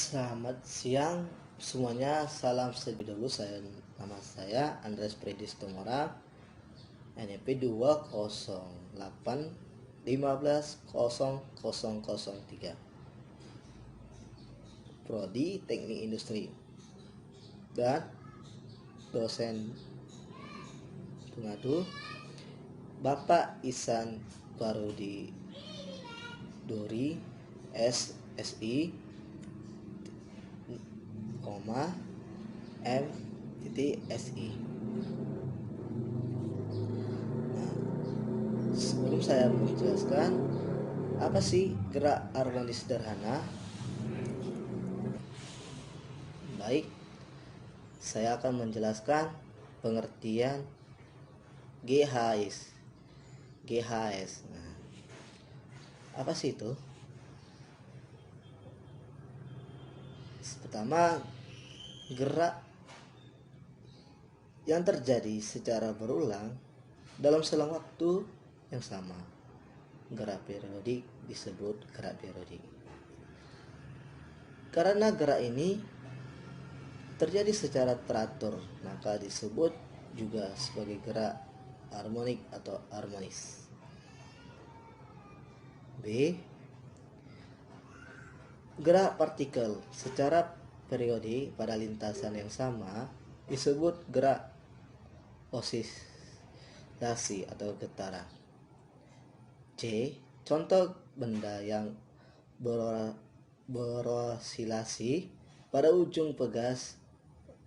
Selamat siang semuanya, salam sejahtera dulu. Nama saya Andres Predis Tomora, NEP 208150003, Prodi Teknik Industri, dan dosen pengadu Bapak Ihsan Parodi Dori SSI, M.Si. Nah, sebelum saya menjelaskan apa sih gerak harmonis sederhana, baik, saya akan menjelaskan pengertian GHS. Nah, apa sih itu? Pertama, gerak yang terjadi secara berulang dalam selang waktu yang sama. Gerak periodik disebut gerak periodik. Karena gerak ini terjadi secara teratur, maka disebut juga sebagai gerak harmonik atau harmonis. B. Gerak partikel secara periodik pada lintasan yang sama disebut gerak osilasi atau getaran. C. Contoh benda yang berosilasi pada ujung pegas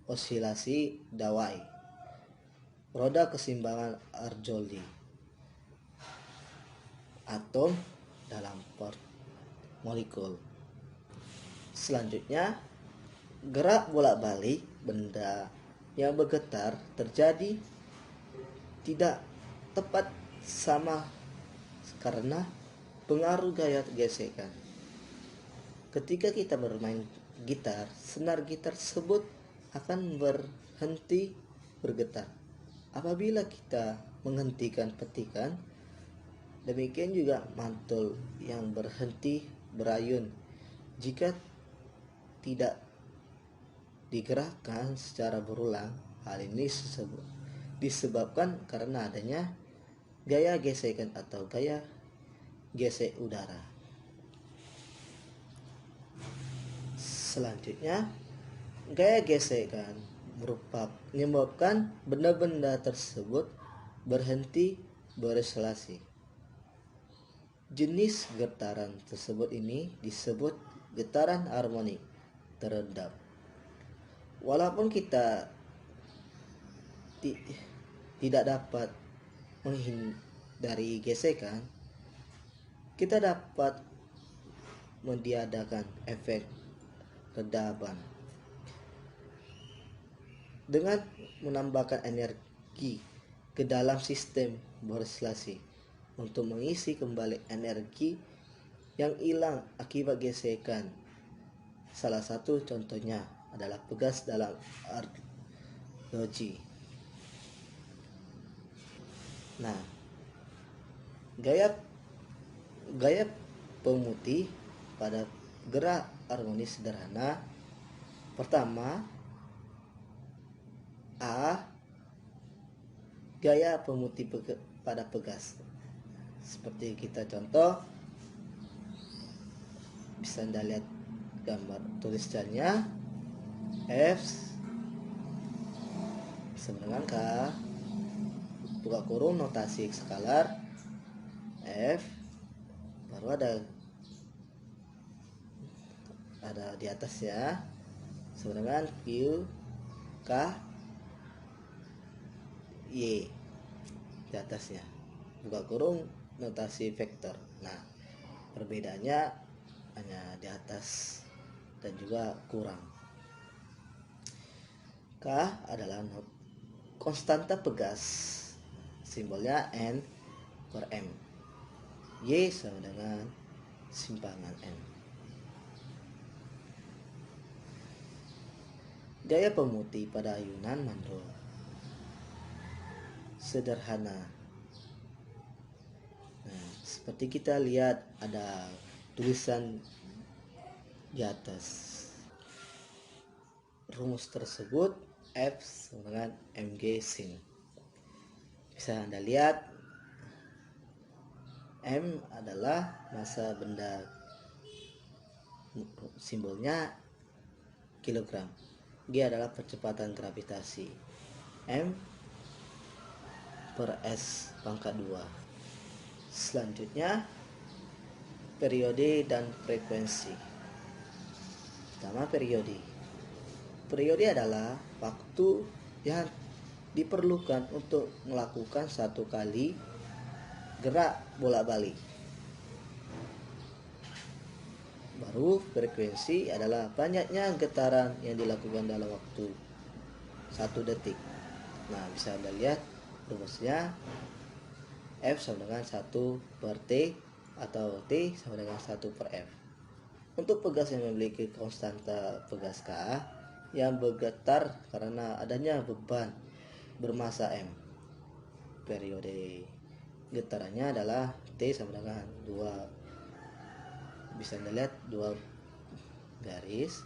osilasi dawai, roda keseimbangan Arjoldi, atom dalam molekul. Selanjutnya, gerak bolak-balik benda yang bergetar terjadi tidak tepat sama karena pengaruh gaya gesekan. Ketika kita bermain gitar, senar gitar tersebut akan berhenti bergetar apabila kita menghentikan petikan. Demikian juga mantul yang berhenti berayun jika tidak digerakkan secara berulang. Hal ini disebabkan karena adanya gaya gesekan atau gaya gesek udara. Selanjutnya, gaya gesekan menyebabkan benda-benda tersebut berhenti berosilasi. Jenis getaran tersebut ini disebut getaran harmonik terendah. Walaupun kita tidak dapat menghindari gesekan, kita dapat meniadakan efek redaban dengan menambahkan energi ke dalam sistem berosilasi untuk mengisi kembali energi yang hilang akibat gesekan. Salah satu contohnya adalah pegas dalam arloji. Nah, gaya pemutih pada gerak harmonis sederhana. Pertama, A. Gaya pemutih pada pegas. Seperti kita contoh, bisa Anda lihat gambar tulisannya. F sama dengan K, buka kurung notasi skalar F, baru ada di atasnya sama dengan Q, K, Y di atasnya, buka kurung notasi vektor. Nah, perbedaannya hanya di atas dan juga kurang. K adalah konstanta pegas, simbolnya N per M. Y sama dengan simpangan N. Gaya pemutih pada ayunan mandrul sederhana. Nah, seperti kita lihat ada tulisan di atas. rumus tersebut F sama dengan mg sin. Bisa Anda lihat M adalah massa benda, simbolnya kilogram. G adalah percepatan gravitasi. M per S pangkat 2. Selanjutnya periode dan frekuensi. Pertama, periode. Periode adalah waktu yang diperlukan untuk melakukan satu kali gerak bolak-balik. Baru frekuensi adalah banyaknya getaran yang dilakukan dalam waktu 1 detik. Nah, bisa Anda lihat rumusnya F sama dengan 1 per T atau T sama dengan 1 per F. Untuk pegas yang memiliki konstanta pegas K yang bergetar karena adanya beban bermassa M, periode getarannya adalah T sama dengan 2, bisa Anda lihat 2 garis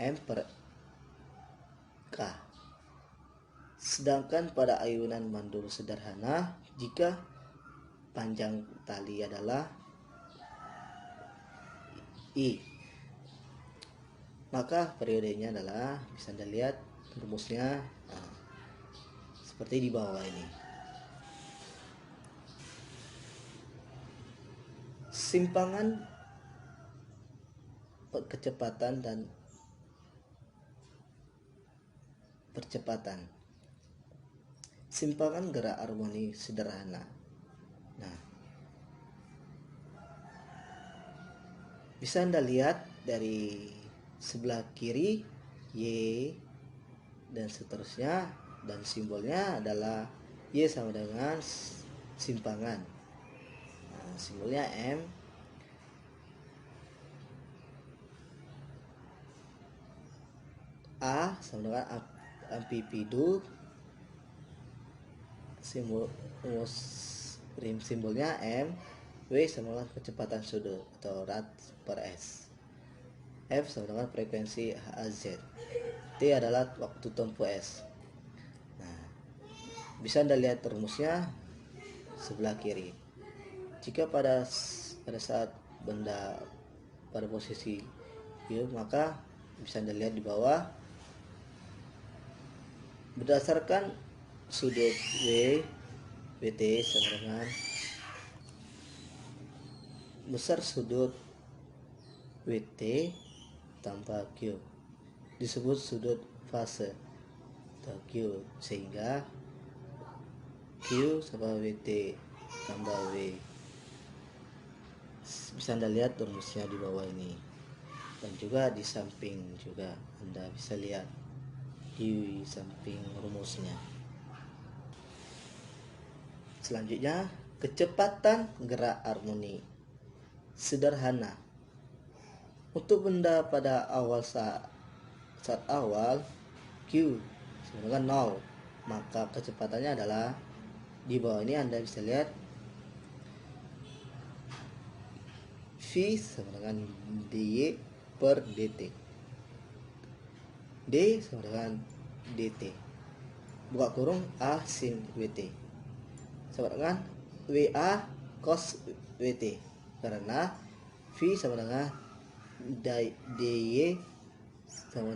M per K. Sedangkan pada ayunan mandul sederhana, jika panjang tali adalah I, maka periodenya adalah, bisa Anda lihat rumusnya seperti di bawah ini. Simpangan kecepatan dan percepatan. Simpangan gerak harmoni sederhana. Nah, bisa Anda lihat dari sebelah kiri Y dan seterusnya, dan simbolnya adalah Y sama dengan simpangan. Nah, simbolnya M. A sama dengan amplitudo, simbolnya M. W sama dengan kecepatan sudut atau rad per S. F sama dengan frekuensi Hz. T adalah waktu tempuh S. Nah, bisa Anda lihat rumusnya sebelah kiri. Jika pada saat benda pada posisi Q, maka bisa Anda lihat di bawah, berdasarkan sudut WT sama dengan besar sudut WT tambah Q, disebut sudut fase atau Q, sehingga Q sama WT tambah W. Bisa Anda lihat rumusnya di bawah ini, dan juga di samping juga Anda bisa lihat di samping rumusnya. Selanjutnya, kecepatan gerak harmoni sederhana. Untuk benda pada awal saat awal Q sama dengan 0, maka kecepatannya adalah di bawah ini. Anda bisa lihat V sama dengan dy per dt. D sama dengan dt, buka kurung A sin Wt, sama dengan WA cos Wt, karena V sama dengan dy sama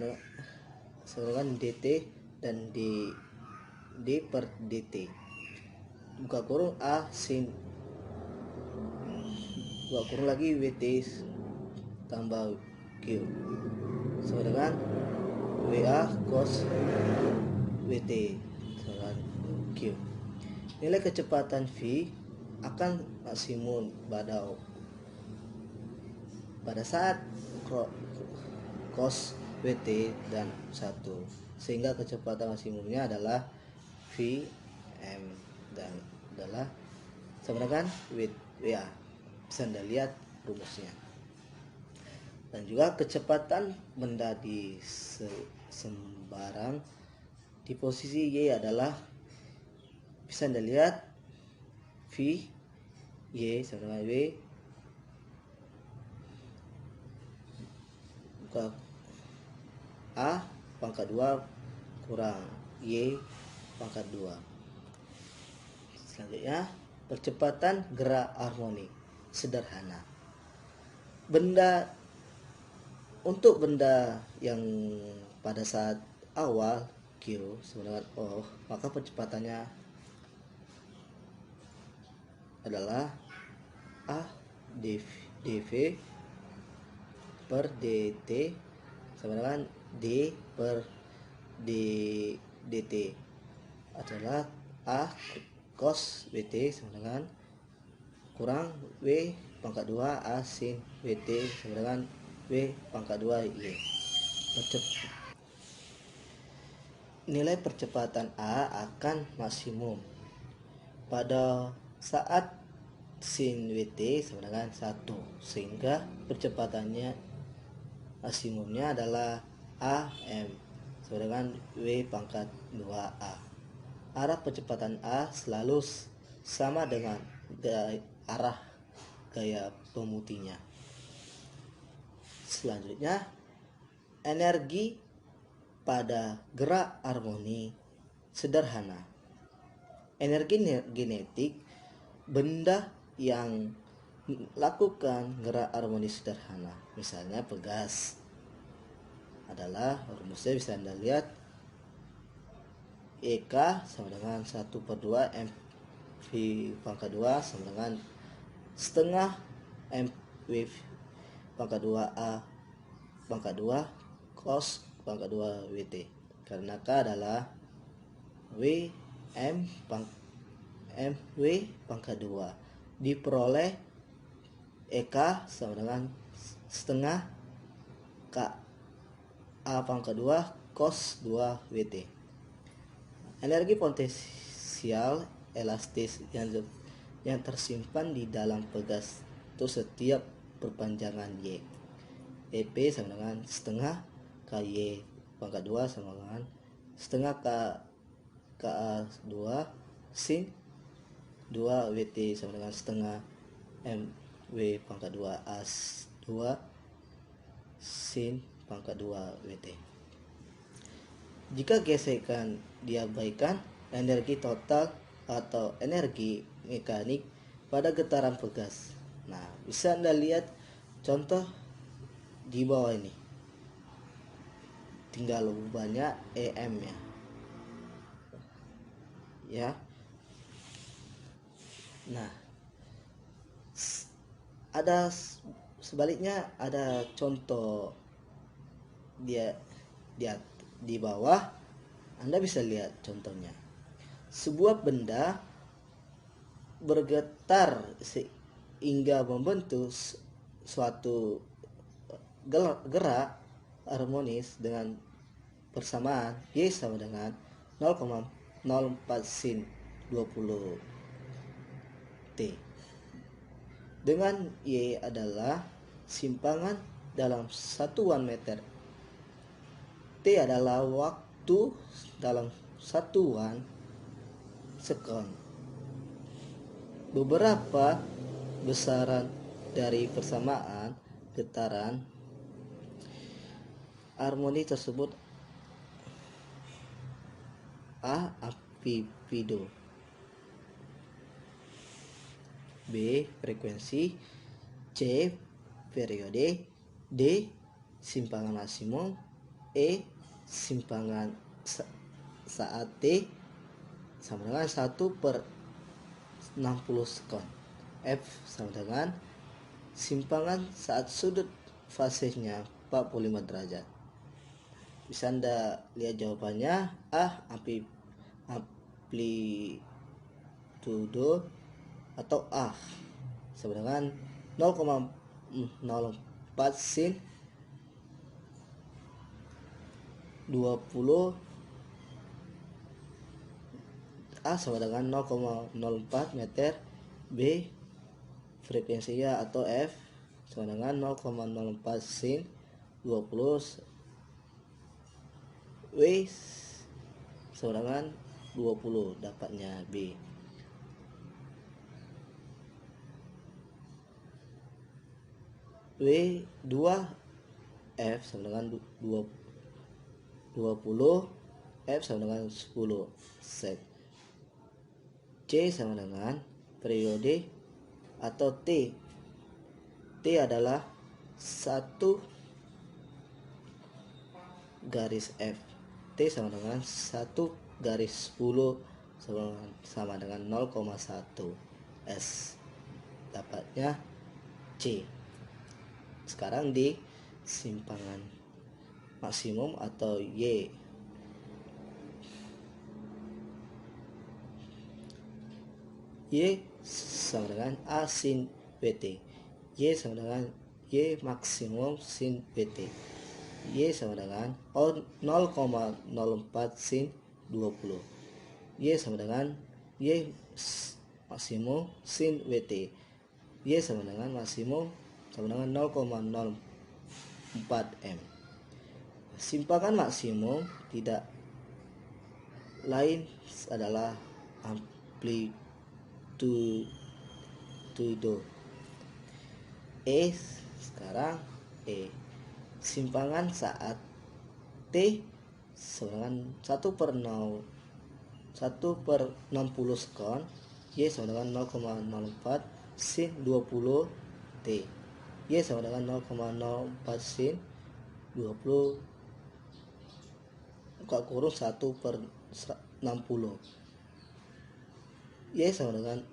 dengan dt dan d per dt, buka kurung A sin, buka kurung lagi Wt tambah Q sama dengan WA cos Wt sama dengan Q. Nilai kecepatan V akan maksimum pada saat cos Wt dan 1, sehingga kecepatan maksimumnya adalah V M dan adalah sama dengan WA. Bisa Anda lihat rumusnya. Dan juga kecepatan benda di sembarang di posisi Y adalah, bisa Anda lihat V Y sama dengan W, ke A pangkat 2 kurang Y pangkat 2. Selanjutnya, percepatan gerak harmonik sederhana. Untuk benda yang pada saat awal Q sama dengan O, maka percepatannya adalah A dV per dt sama dengan D per dt adalah A cos Bt sama dengan kurang W pangkat 2 A sin Bt sama dengan W pangkat 2 Y. Nilai percepatan A akan maksimum pada saat sin Wt sama dengan 1, sehingga percepatannya maksimumnya adalah AM sama dengan W pangkat 2A. Arah percepatan A selalu sama dengan arah gaya pemutihnya. Selanjutnya, energi pada gerak harmoni sederhana. Energi kinetik benda yang lakukan gerak harmoni sederhana, misalnya pegas, adalah rumusnya bisa Anda lihat EK sama dengan 1/2 mv pangkat 2 sama dengan setengah mv pangkat 2A pangkat 2 cos pangkat 2 Wt, karena K adalah mw pangkat 2 diperoleh EK sama dengan setengah K A pangkat 2 cos 2 Wt. Energi potensial elastis yang tersimpan di dalam pegas untuk setiap perpanjangan Y. EP sama dengan setengah KY pangkat 2 sama dengan setengah KA2 sin 2 WT sama dengan setengah MW pangkat 2 AS 2 sin pangkat 2 WT. Jika gesekan diabaikan, energi total atau energi mekanik pada getaran pegas. Nah, bisa Anda lihat contoh di bawah ini. Tinggal banyak EM ya. Ya. Nah, ada sebaliknya ada contoh di bawah. Anda bisa lihat contohnya. Sebuah benda bergetar sehingga membentuk suatu gerak harmonis dengan persamaan Y sama dengan 0,04 sin 20 T, dengan Y adalah simpangan dalam satuan meter, T adalah waktu dalam satuan sekon. Beberapa besaran dari persamaan getaran harmoni tersebut: A. Amplitudo, B. Frekuensi, C. Periode, D. Simpangan maksimum, E. Simpangan saat T sama dengan 1/60 sekon, F sama dengan simpangan saat sudut fasenya 45 derajat. Bisa Anda lihat jawabannya. A. Amplitudo atau A sama dengan 0,04 sin 20, A sama dengan 0,04 meter, B frekuensinya atau F sama dengan 0,04 sin 20, W sama dengan 20, dapatnya B. W 2 F sama dengan 20, F sama dengan 10. Set. C sama dengan periode atau T. T adalah 1 garis F. T sama dengan 1 garis 10 sama dengan 0,1 S. Dapatnya C. Sekarang di simpangan maksimum atau Y. Y sama dengan A sin BT. Y sama dengan Y maksimum sin BT. Y sama dengan 0,04 sin 20. Y sama dengan Y maksimum sin WT. Y sama dengan maksimum sama dengan 0,04 M. Simpangan maksimum tidak lain adalah amplitudo. Sekarang simpangan saat T sama dengan 1/60 sekon. Y sama dengan 0,04 sin 20 T. Y sama dengan 0,04 sin 20 buka kurung 1/60. Y sama dengan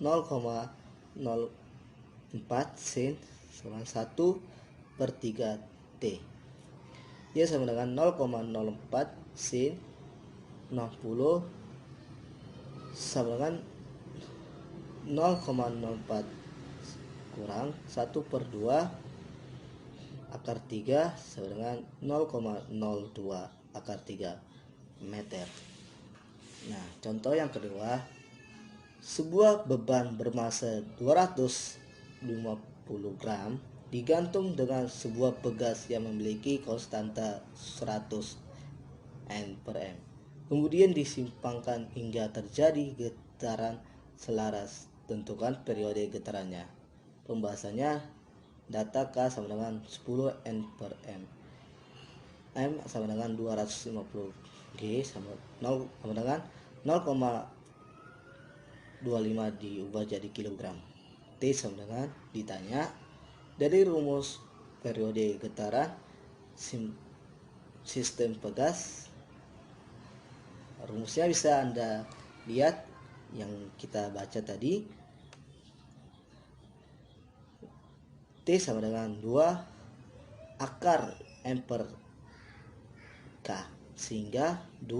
0,04 sin sama 1/3 T. Y sama dengan 0,04 sin 60 sama dengan 0,04 kurang 1/2 akar 3 sama dengan 0,02 akar 3 meter. Nah, contoh yang kedua, sebuah beban bermasa 250 gram digantung dengan sebuah pegas yang memiliki konstanta 100 N/M. Kemudian disimpangkan hingga terjadi getaran selaras. Tentukan periode getarannya. Pembahasannya, data K sama dengan 10 N/M. M sama dengan 250. G sama dengan 0,25 diubah jadi kilogram. T sama dengan ditanya dari rumus periode getaran sistem pegas. Rumusnya bisa Anda lihat yang kita baca tadi. T sama dengan 2 akar M/K, sehingga T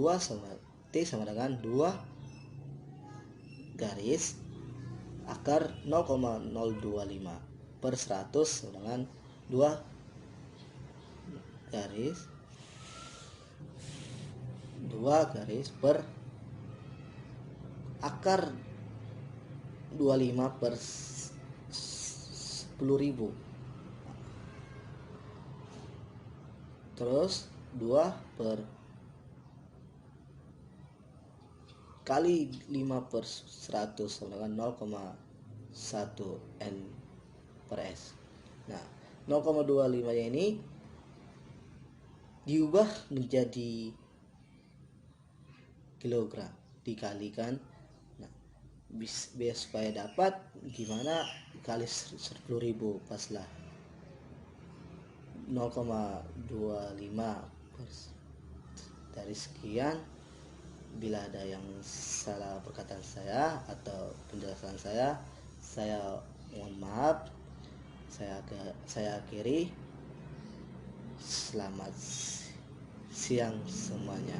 sama dengan 2 garis akar 0,025 per 100 sama dengan 2 garis per akar 25 per 10.000. Terus 2 per kali 5 per 100 sama dengan 0,1 N/S. Nah, 0,25 nya ini diubah menjadi kilogram dikalikan. Nah, biar supaya dapat gimana kali 10.000 paslah 0,25 dari sekian. Bila ada yang salah perkataan saya atau penjelasan saya mohon maaf. Saya akhiri. Selamat siang semuanya.